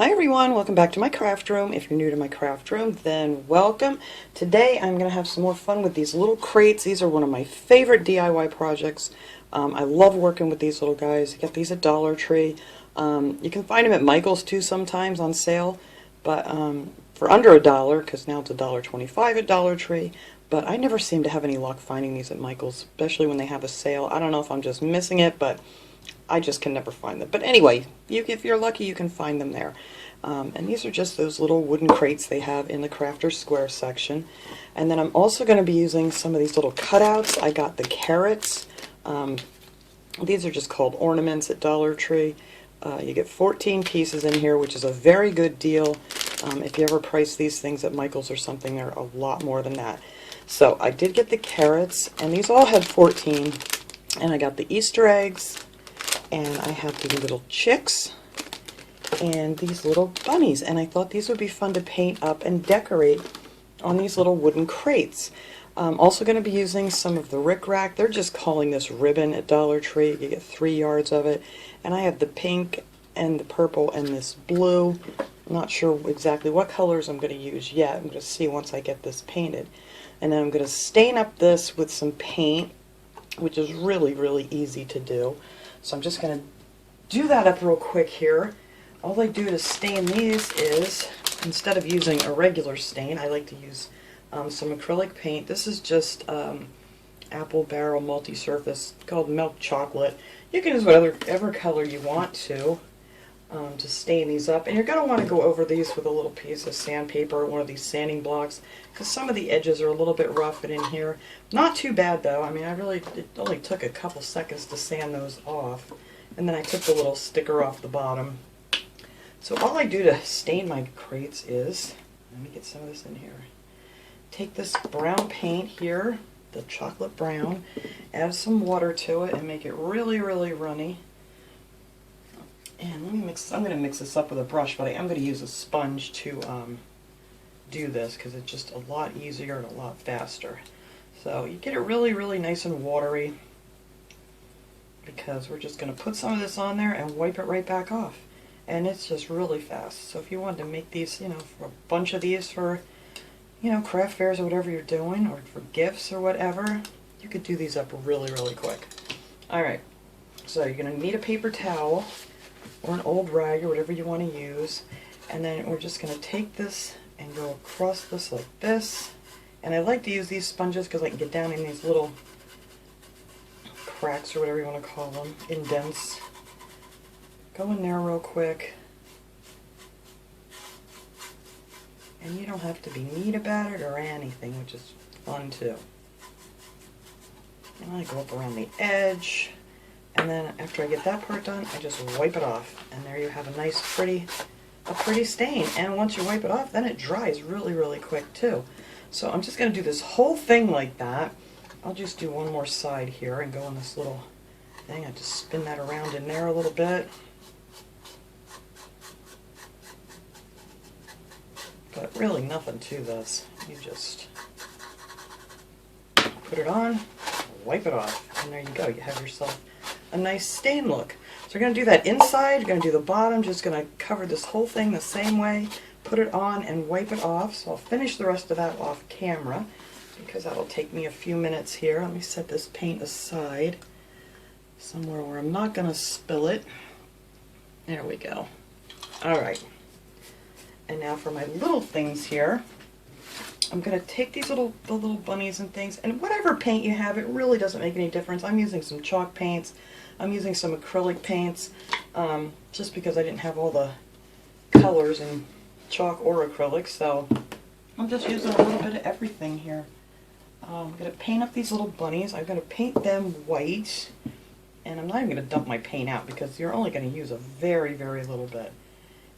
Hi everyone, welcome back to my craft room. If you're new to my craft room, then welcome. Today I'm going to have some more fun with these little crates. These are one of my favorite DIY projects. I love working with these little guys. You get these at Dollar Tree. You can find them at Michael's too sometimes on sale, but for under $1, because now it's $1.25 at Dollar Tree. But I never seem to have any luck finding these at Michael's, especially when they have a sale. I don't know if I'm just missing it, but I just can never find them. But anyway, if you're lucky, you can find them there. And these are just those little wooden crates they have in the Crafter's Square section. And then I'm also going to be using some of these little cutouts. I got the carrots. These are just called ornaments at Dollar Tree. You get 14 pieces in here, which is a very good deal. If you ever price these things at Michael's or something, they're a lot more than that. So I did get the carrots, and these all had 14. And I got the Easter eggs. And I have the little chicks and these little bunnies, and I thought these would be fun to paint up and decorate on these little wooden crates. I'm also going to be using some of the rickrack. They're just calling this ribbon at Dollar Tree. You get 3 yards of it, and I have the pink and the purple and this blue. I'm not sure exactly what colors I'm going to use yet. I'm going to see once I get this painted, and then I'm going to stain up this with some paint, which is really easy to do. So I'm just going to do that up real quick here. All I do to stain these is, instead of using a regular stain, I like to use some acrylic paint. This is just apple barrel multi-surface called milk chocolate. You can use whatever color you want to stain these up. And you're going to want to go over these with a little piece of sandpaper or one of these sanding blocks, because some of the edges are a little bit rough in here. Not too bad though. I mean, it only took a couple seconds to sand those off. And then I took the little sticker off the bottom. So all I do to stain my crates is, let me get some of this in here. Take this brown paint here, the chocolate brown, add some water to it and make it really runny. And let me mix. I'm going to mix this up with a brush, but I am going to use a sponge to do this because it's just a lot easier and a lot faster. So you get it really nice and watery, because we're just going to put some of this on there and wipe it right back off. And it's just really fast. So if you wanted to make these, for a bunch of these for, craft fairs or whatever you're doing, or for gifts or whatever, you could do these up really quick. Alright, so you're going to need a paper towel or an old rag or whatever you want to use, and then we're just going to take this and go across this like this. And I like to use these sponges because I can get down in these little cracks or whatever you want to call them, indents. Go in there real quick. And you don't have to be neat about it or anything, which is fun too. And I go up around the edge, and then after I get that part done, I just wipe it off. And there you have a nice pretty stain. And once you wipe it off, then it dries really quick too. So I'm just going to do this whole thing like that. I'll just do one more side here and go on this little thing. I just spin that around in there a little bit. But really nothing to this. You just put it on, wipe it off, and there you go. You have yourself a nice stain look. So you're going to do that inside, you're going to do the bottom, just going to cover this whole thing the same way, put it on and wipe it off. So I'll finish the rest of that off camera, because that'll take me a few minutes here. Let me set this paint aside somewhere where I'm not going to spill it. There we go. Alright. And now for my little things here, I'm going to take these the little bunnies and things, and whatever paint you have, it really doesn't make any difference. I'm using some chalk paints, I'm using some acrylic paints, just because I didn't have all the colors in chalk or acrylic, so I'm just using a little bit of everything here. I'm going to paint up these little bunnies. I'm going to paint them white, and I'm not even going to dump my paint out because you're only going to use a very little bit.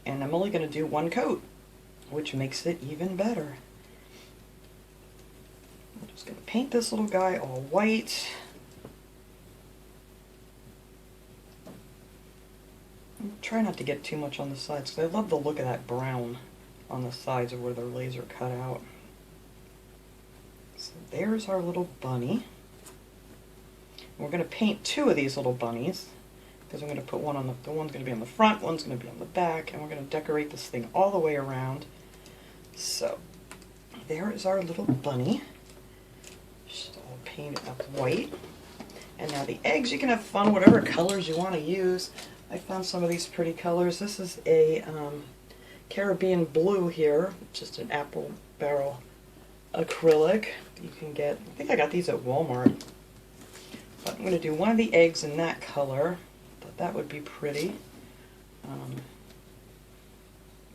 And I'm only going to do one coat, which makes it even better. I'm just going to paint this little guy all white. And try not to get too much on the sides, because I love the look of that brown on the sides of where they're laser cut out. So there's our little bunny. We're going to paint 2 of these little bunnies, because I'm going to put one on the one's going to be on the front, one's going to be on the back, and we're going to decorate this thing all the way around. So there is our little bunny. Just all painted up white. And now the eggs, you can have fun, whatever colors you want to use. I found some of these pretty colors. This is a Caribbean blue here, just an apple barrel acrylic. You can get, I think I got these at Walmart. But I'm going to do one of the eggs in that color. Thought that would be pretty.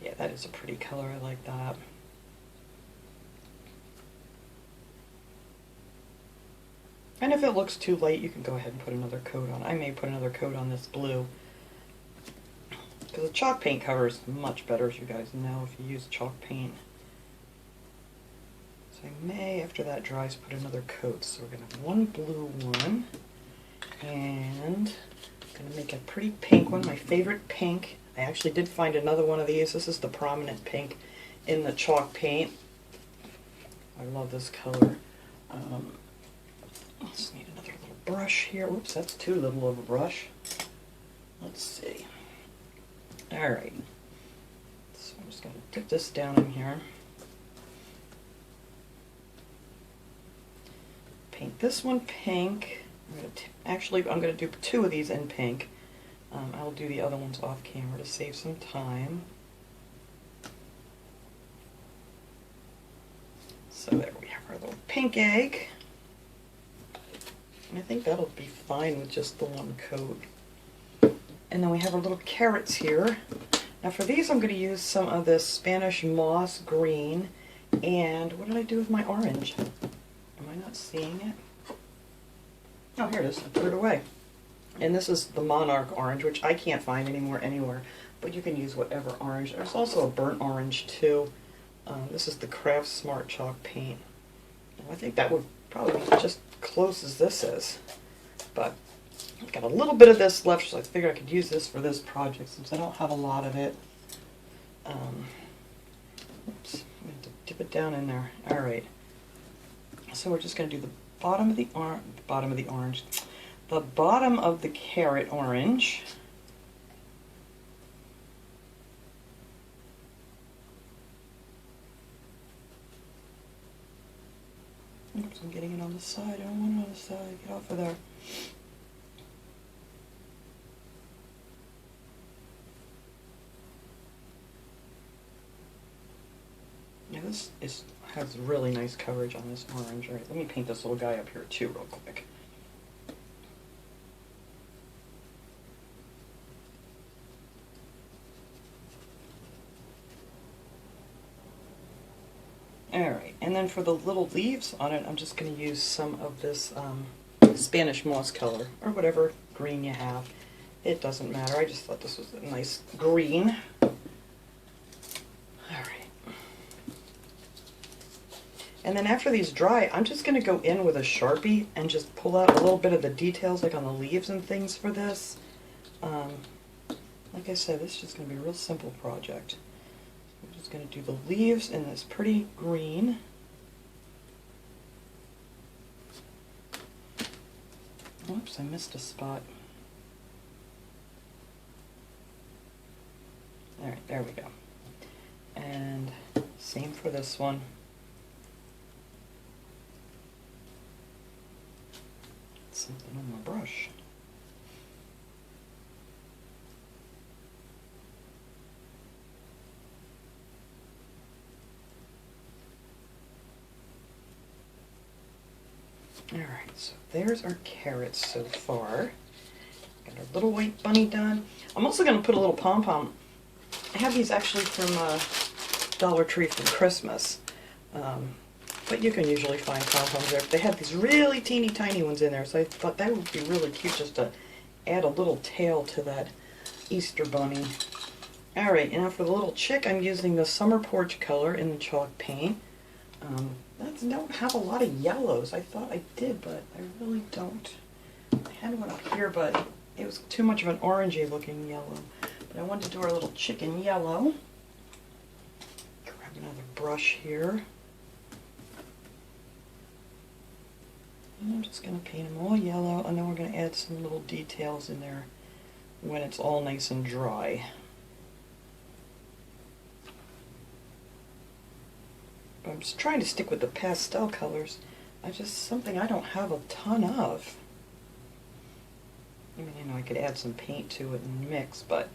Yeah, that is a pretty color. I like that. And if it looks too light, you can go ahead and put another coat on. I may put another coat on this blue, because the chalk paint cover is much better, as you guys know, if you use chalk paint. So I may, after that dries, put another coat. So we're going to have one blue one, and I'm going to make a pretty pink one, my favorite pink. I actually did find another one of these. This is the prominent pink in the chalk paint. I love this color. Let's need another little brush here. Oops, that's too little of a brush. Let's see. Alright. So I'm just going to dip this down in here. Paint this one pink. I'm going to do two of these in pink. I'll do the other ones off camera to save some time. So there we have our little pink egg. I think that'll be fine with just the one coat. And then we have our little carrots here. Now for these I'm going to use some of this Spanish moss green. And what did I do with my orange? Am I not seeing it? Oh, here it is. I put it away. And this is the Monarch orange, which I can't find anywhere. But you can use whatever orange. There's also a burnt orange too. This is the Craft Smart chalk paint. I think that would probably be just close as this is, but I've got a little bit of this left, so I figured I could use this for this project since I don't have a lot of it. Oops, I'm going to dip it down in there. All right, so we're just going to do the bottom of the orange, the bottom of the carrot orange. Oops, I'm getting it on the side. I don't want it on the side. Get off of there. Now this has really nice coverage on this orange. All right, let me paint this little guy up here too real quick. Alright, and then for the little leaves on it, I'm just going to use some of this Spanish moss color, or whatever green you have. It doesn't matter, I just thought this was a nice green. Alright. And then after these dry, I'm just going to go in with a Sharpie and just pull out a little bit of the details, like on the leaves and things for this. Like I said, this is just going to be a real simple project. I'm just going to do the leaves in this pretty green. Oops, I missed a spot. Alright, there we go. And same for this one. Something on my brush. Alright, so there's our carrots so far. Got our little white bunny done. I'm also going to put a little pom-pom. I have these actually from Dollar Tree from Christmas. But you can usually find pom-poms there. They have these really teeny tiny ones in there, so I thought that would be really cute just to add a little tail to that Easter bunny. Alright, and now for the little chick, I'm using the Summer Porch color in the chalk paint. I don't have a lot of yellows. I thought I did, but I really don't. I had one up here, but it was too much of an orangey looking yellow. But I wanted to do our little chicken yellow. Grab another brush here. And I'm just going to paint them all yellow, and then we're going to add some little details in there when it's all nice and dry. I'm just trying to stick with the pastel colors. Something I don't have a ton of. I mean, you know, I could add some paint to it and mix, but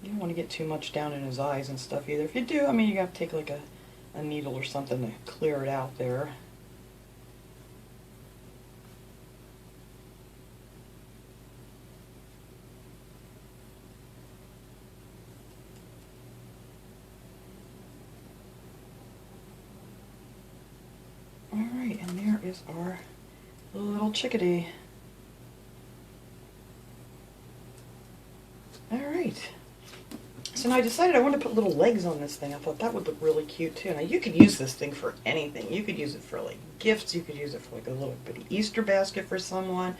you don't want to get too much down in his eyes and stuff either. If you do, I mean, you have to take like a needle or something to clear it out there. Alright, and there is our little chickadee. Alright. So now I decided I wanted to put little legs on this thing. I thought that would look really cute too. Now you could use this thing for anything. You could use it for like gifts. You could use it for like a little bitty Easter basket for someone.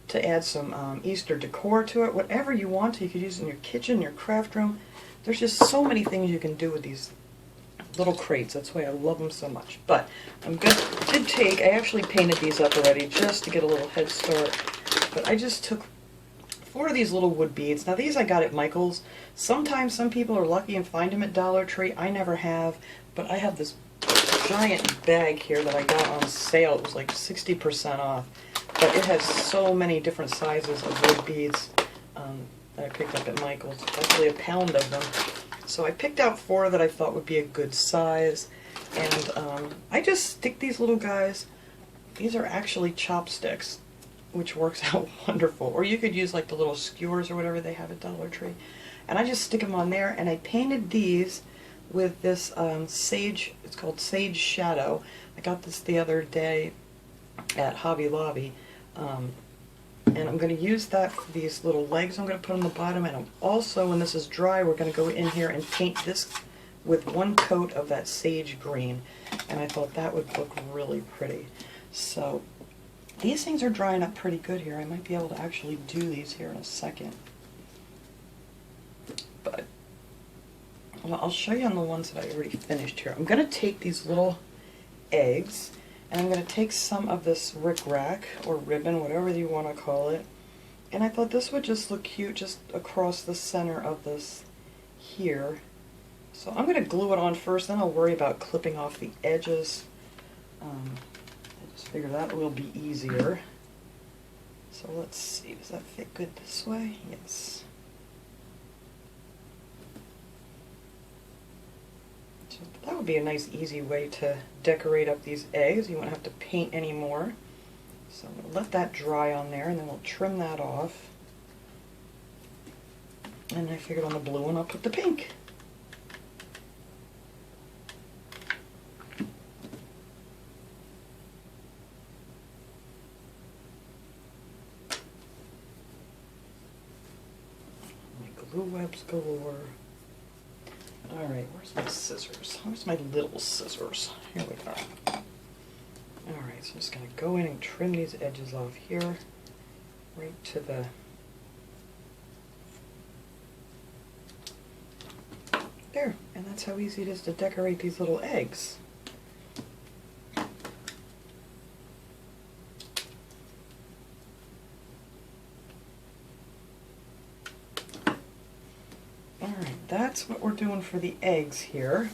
To add some Easter decor to it. Whatever you want to. You could use it in your kitchen, your craft room. There's just so many things you can do with these little crates. That's why I love them so much. But I actually painted these up already just to get a little head start. But I just took 4 of these little wood beads. Now these I got at Michael's. Sometimes some people are lucky and find them at Dollar Tree. I never have. But I have this giant bag here that I got on sale. It was like 60% off. But it has so many different sizes of wood beads that I picked up at Michael's. Actually a pound of them. So I picked out 4 that I thought would be a good size, and I just stick these little guys. These are actually chopsticks, which works out wonderful. Or you could use like the little skewers or whatever they have at Dollar Tree. And I just stick them on there, and I painted these with this sage, it's called Sage Shadow. I got this the other day at Hobby Lobby. And I'm going to use that for these little legs I'm going to put on the bottom. And I'm also, when this is dry, we're going to go in here and paint this with 1 coat of that sage green. And I thought that would look really pretty. So these things are drying up pretty good here. I might be able to actually do these here in a second. But well, I'll show you on the ones that I already finished here. I'm going to take these little eggs, and I'm going to take some of this rickrack, or ribbon, whatever you want to call it, and I thought this would just look cute just across the center of this here. So I'm going to glue it on first, then I'll worry about clipping off the edges. I just figured that will be easier. So let's see, does that fit good this way? Yes. So that would be a nice easy way to decorate up these eggs. You won't have to paint anymore. So I'm going to let that dry on there, and then we'll trim that off. And I figured on the blue one I'll put the pink. My glue webs galore. Alright, where's my scissors? Where's my little scissors? Here we go. Alright, so I'm just going to go in and trim these edges off here, right to the... There, and that's how easy it is to decorate these little eggs. Alright, that's what we're doing for the eggs here.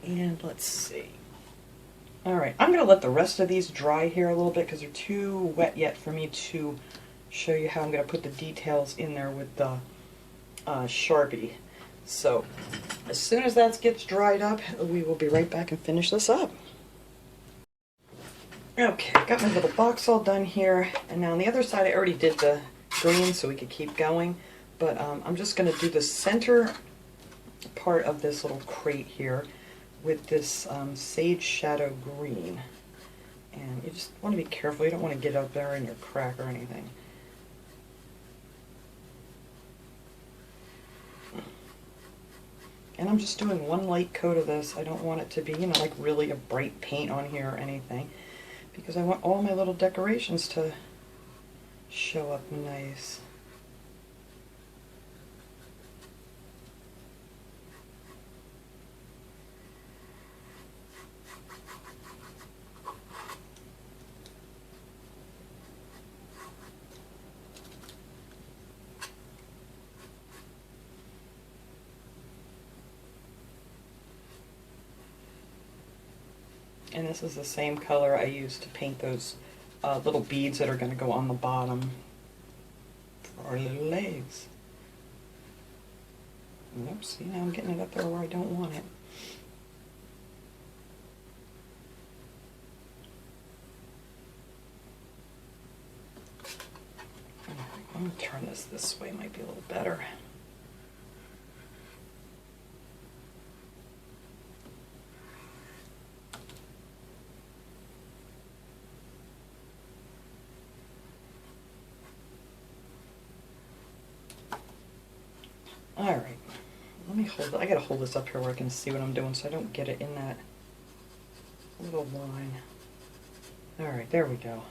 And let's see. Alright, I'm going to let the rest of these dry here a little bit because they're too wet yet for me to show you how I'm going to put the details in there with the Sharpie. So, as soon as that gets dried up, we will be right back and finish this up. Okay, got my little box all done here, and now on the other side I already did the green so we could keep going, but I'm just going to do the center part of this little crate here with this Sage Shadow green. And you just want to be careful, you don't want to get up there in your crack or anything. And I'm just doing one light coat of this. I don't want it to be, you know, like really a bright paint on here or anything, because I want all my little decorations to show up nice. And this is the same color I used to paint those little beads that are going to go on the bottom for our little legs. Oops, see, now I'm getting it up there where I don't want it. I'm going to turn this way, might be a little better. Alright, let me hold it. I gotta hold this up here where I can see what I'm doing so I don't get it in that little line. Alright, there we go.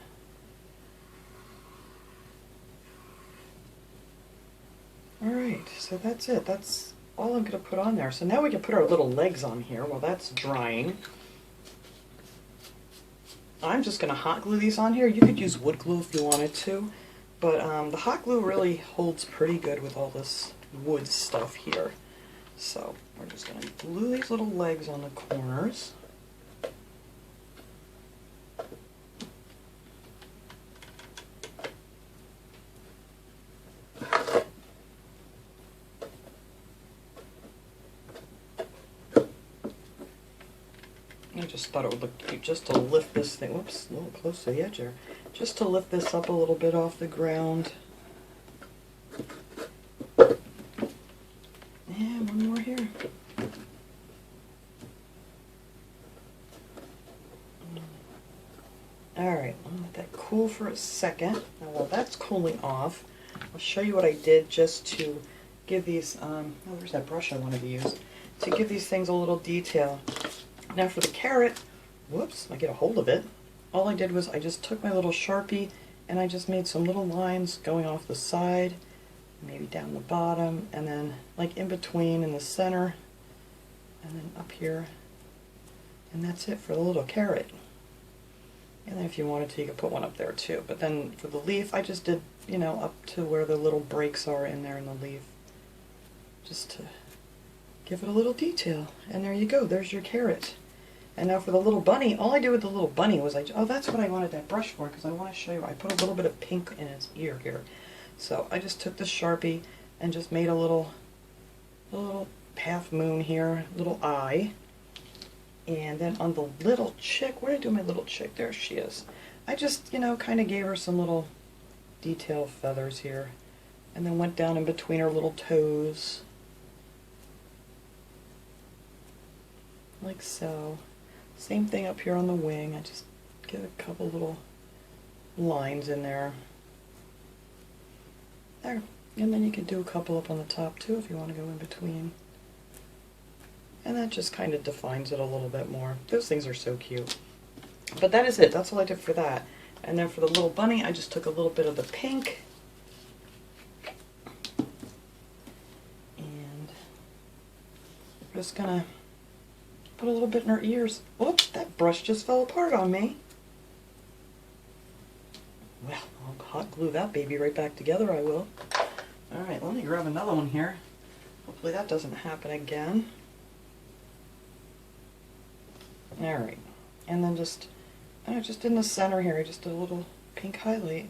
Alright, so that's it. That's all I'm gonna put on there. So now we can put our little legs on here while that's drying. I'm just gonna hot glue these on here. You could use wood glue if you wanted to, but the hot glue really holds pretty good with all this wood stuff here. So we're just going to glue these little legs on the corners. I just thought it would look cute just to lift this thing, whoops, a little close to the edge there, just to lift this up a little bit off the ground. And one more here. Alright, I'm going to let that cool for a second. Now while that's cooling off, I'll show you what I did just to give these, oh there's that brush I wanted to use, to give these things a little detail. Now for the carrot, whoops, I get a hold of it. All I did was I just took my little Sharpie and I just made some little lines going off the side, maybe down the bottom, and then like in between in the center, and then up here. And that's it for the little carrot. And then if you wanted to, you could put one up there too. But then for the leaf, I just did, you know, up to where the little breaks are in there in the leaf. Just to give it a little detail. And there you go, there's your carrot. And now for the little bunny, all I did with the little bunny was oh, that's what I wanted that brush for, because I want to show you, I put a little bit of pink in its ear here. So I just took the Sharpie and just made a little half moon here, little eye. And then on the little chick, where did I do my little chick? There she is. I just, you know, kind of gave her some little detail feathers here. And then went down in between her little toes. Like so. Same thing up here on the wing. I just get a couple little lines in there. There. And then you can do a couple up on the top too if you want to go in between. And that just kind of defines it a little bit more. Those things are so cute. But that is it. That's all I did for that. And then for the little bunny, I just took a little bit of the pink. And I'm just going to put a little bit in her ears. Oops, that brush just fell apart on me. Well, I'll hot glue that baby right back together, I will. Alright, let me grab another one here. Hopefully that doesn't happen again. Alright, and then just in the center here, I just did a little pink highlight.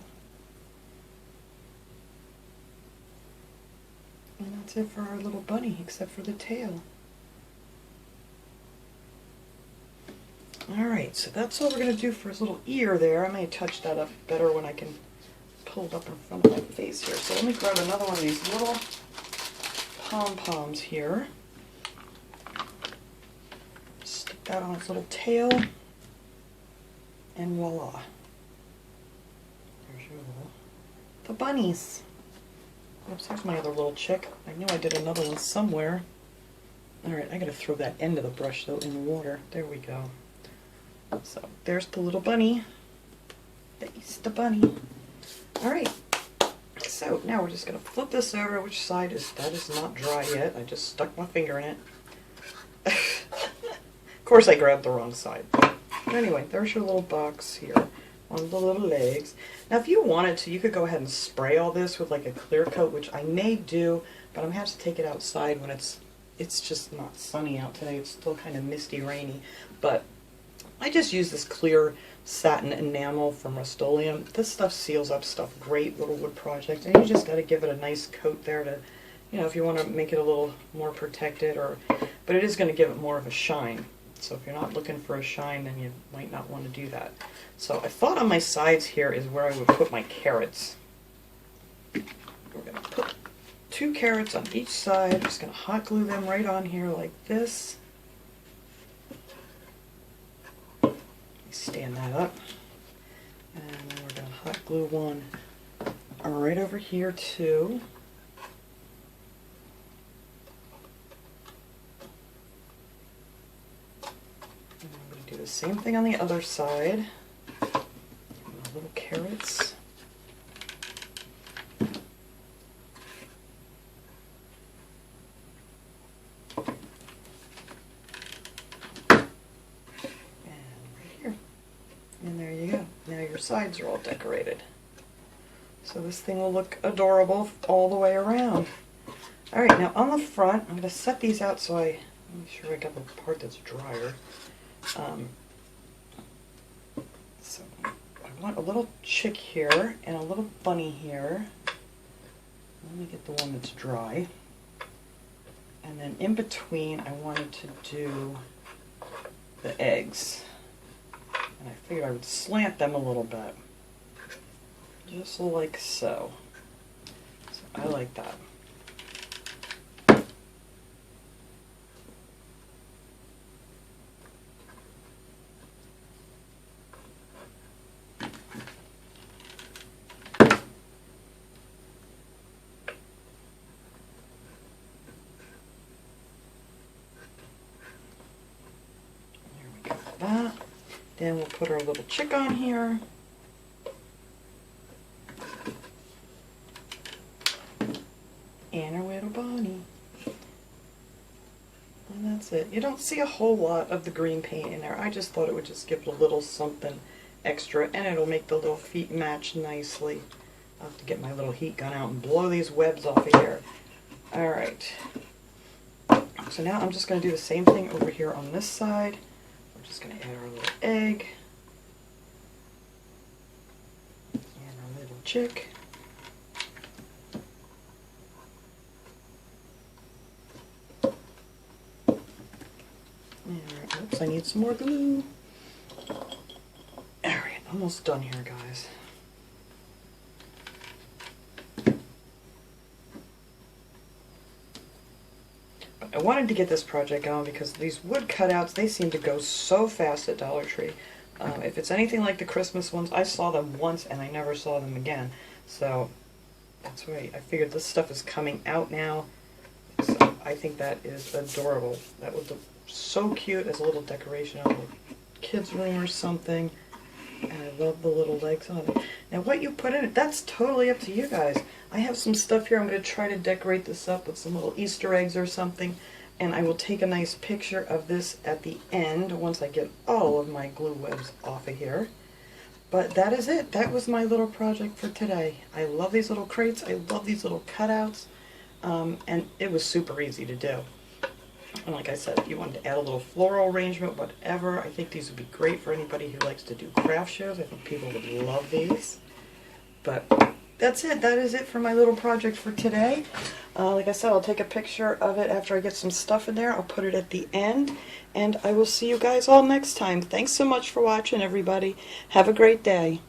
And that's it for our little bunny, except for the tail. Alright, so that's all we're going to do for his little ear there. I may touch that up better when I can pull it up in front of my face here. So let me grab another one of these little pom-poms here. Stick that on its little tail. And voila. There's your little... the bunnies. Oops, there's my other little chick. I knew I did another one somewhere. Alright, I gotta throw that end of the brush though in the water. There we go. So there's the little bunny. There's the bunny. Alright, so now we're just going to flip this over. Which side is, that is not dry yet. I just stuck my finger in it. Of course I grabbed the wrong side. But anyway, there's your little box here on the little legs. Now if you wanted to, you could go ahead and spray all this with like a clear coat, which I may do, but I'm going to have to take it outside when it's just not sunny out today. It's still kind of misty, rainy. But I just use this clear satin enamel from Rust-Oleum. This stuff seals up stuff great, little wood projects, and you just got to give it a nice coat there to, you know, if you want to make it a little more protected, or, but it is going to give it more of a shine. So if you're not looking for a shine, then you might not want to do that. So I thought on my sides here is where I would put my carrots. We're going to put 2 carrots on each side. I'm just going to hot glue them right on here like this. Stand that up, and then we're going to hot glue one right over here too. And I'm going to do the same thing on the other side. Little carrots. And there you go. Now your sides are all decorated. So this thing will look adorable all the way around. Alright, now on the front, I'm going to set these out so I'm sure I got the part that's drier. So I want a little chick here and a little bunny here. Let me get the one that's dry. And then in between, I wanted to do the eggs. And I figured I would slant them a little bit, just like so. So I like that. There we go with that. Then we'll put our little chick on here. And our little bunny. And that's it. You don't see a whole lot of the green paint in there. I just thought it would just give a little something extra, and it'll make the little feet match nicely. I'll have to get my little heat gun out and blow these webs off of here. Alright. So now I'm just going to do the same thing over here on this side. Just going to add our little egg and our little chick. And, oops, I need some more glue. Alright, almost done here, guys. I wanted to get this project going because these wood cutouts, they seem to go so fast at Dollar Tree. If it's anything like the Christmas ones, I saw them once and I never saw them again. So that's right. I figured this stuff is coming out now. So I think that is adorable. That would look so cute as a little decoration on a kid's room or something. And I love the little legs on it. Now what you put in it, that's totally up to you guys. I have some stuff here. I'm going to try to decorate this up with some little Easter eggs or something. And I will take a nice picture of this at the end once I get all of my glue webs off of here. But that is it. That was my little project for today. I love these little crates. I love these little cutouts. And it was super easy to do. And like I said, if you wanted to add a little floral arrangement, whatever, I think these would be great for anybody who likes to do craft shows. I think people would love these. But that's it. That is it for my little project for today. Like I said, I'll take a picture of it after I get some stuff in there. I'll put it at the end. And I will see you guys all next time. Thanks so much for watching, everybody. Have a great day.